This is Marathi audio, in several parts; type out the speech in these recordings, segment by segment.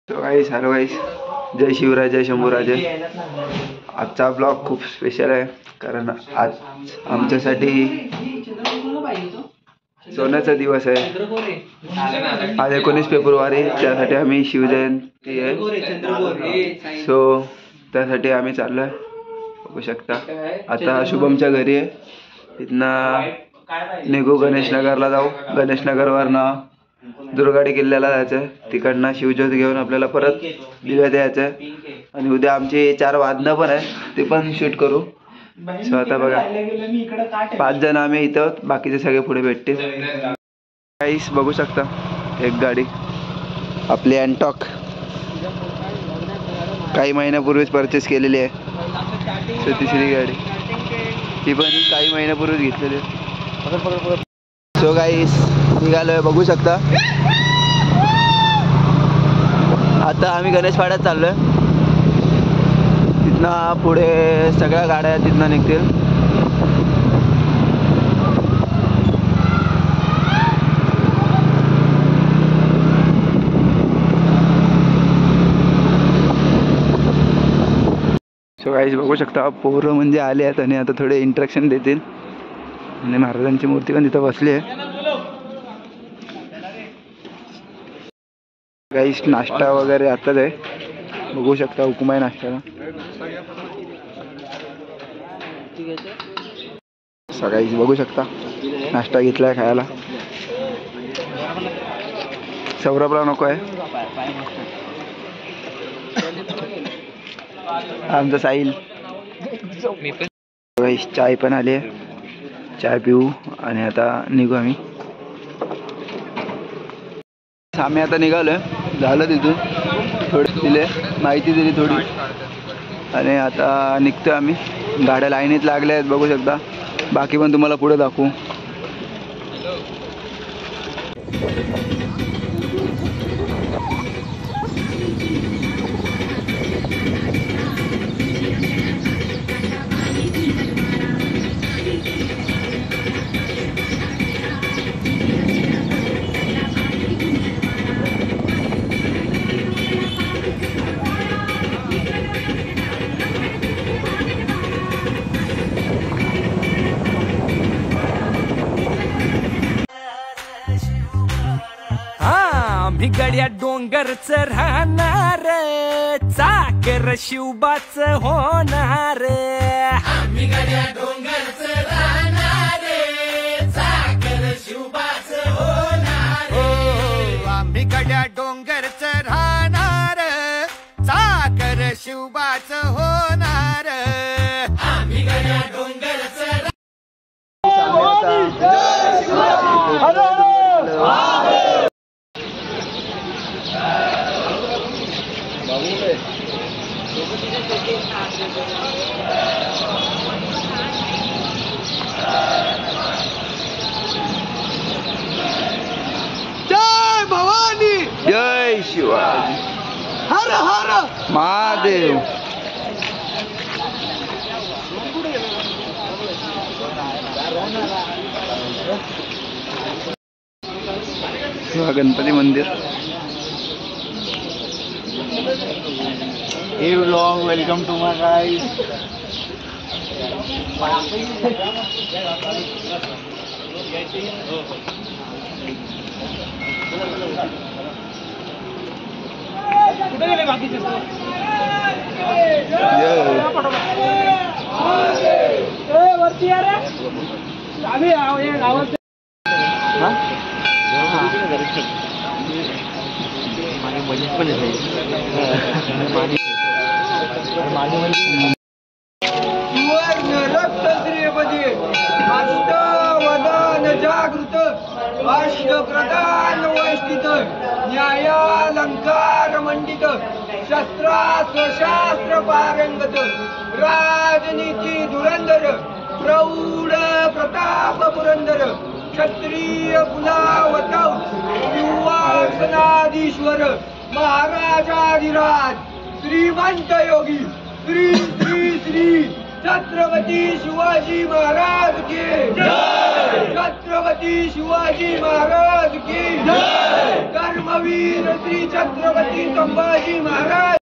तो गाईस, हॅलो गाईस, जय शिवराय, जय शंभूराजे. आजचा ब्लॉग खूप स्पेशल आहे कारण आज आमच्यासाठी सोन्याचा दिवस आहे. आज 19 फेब्रुवारी, त्यासाठी आम्ही शिवजयंती आहे, सो त्यासाठी आम्ही चाललोय. बघू शकता आता शुभमच्या घरी आहे. तिथनं निघू, गणेशनगरला जाऊ. गणेशनगरवरनं दुर्गाडी किल्ल्याला जायचं. तिकडनं शिवज्योत घेऊन आपल्याला परत दिव्यात यायचं आणि उद्या आमची 4 वादनं पण आहे, ते पण शूट करू. सो आता बघा 5 जण आम्ही इथं, बाकीचे सगळे पुढे भेटतील. गाईस बघू शकता, एक गाडी आपली अँटॉक काही महिन्यापूर्वीच परचेस केलेली आहे. सो तिसरी गाडी ती पण काही महिन्यापूर्वीच घेतलेली आहे. सो गाईस निघालोय, बघू शकता. आता आम्ही गणेशवाड्यात चाललोय. तिथनं पुढे सगळ्या गाड्या तिथनं निघतील. सो गाईस बघू शकता, पोरं म्हणजे आले आहेत आणि आता थोडे इंट्रॅक्शन देतील. आणि महाराजांची मूर्ती पण तिथं बसली आहे. गाईस नाश्ता वगैरे आताच आहे, बघू शकता. हुकुम आहे नाश्त्याला. सगळीच बघू शकता नाश्ता घेतलाय खायला. सौरभला नको आहे, आमचा साहिल. गाईस चाय पण आली आहे, चाय पिऊ आणि आता निघू आम्ही. आम्ही आता निघालोय, झालं तिथून थोडी दिले माहिती दिली थोडी आणि आता निघतोय आम्ही. गाड्या लाईनीत लागल्या आहेत, बघू शकता. बाकी पण तुम्हाला पुढे दाखवू. गड्या डोंगरच राहणार, चाकर शिवबाच होणार. आम्ही गड्या डोंगरच राहणार, चाकर शिवबाच होणार. आम्ही गड्या डोंगरच राहणार, चाकर शिवबाच होणार. आम्ही गड्या डोंगरच. जय भवानी, जय शिवाजी, हर हर महादेव. गणपती मंदिर. Hey vlog, welcome to my guys. कुठे गेले बाकीचे? वरती या रे. आम्ही आवाज रक्त श्रीपदी हस्त वदन जागृत अष्ट प्रधान वैष्टित न्यायालंकार मंडित शस्त्रास्त्र शास्त्र पारंगत राजनीती धुरंधर प्रौढ प्रताप पुरंदर क्षत्रिय कुलावतौ युवासनाधीश्वर महाराजाधिराज श्रीमंत योगी श्री श्री श्री छत्रपती शिवाजी महाराज की जय, छत्रपती शिवाजी महाराज की जय, धर्मवीर श्री छत्रपती संभाजी महाराज।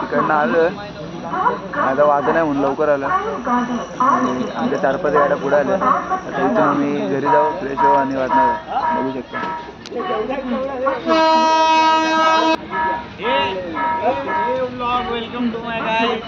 इकडनं आलोय आता वाजं नाही म्हणून लवकर आलं आणि आमच्या 4-5 गाड्या पुढे आल्या. आता इथून आम्ही घरी जाऊ, फ्रेश होऊ आणि वाटणार बघू शकता. Welcome to my guys.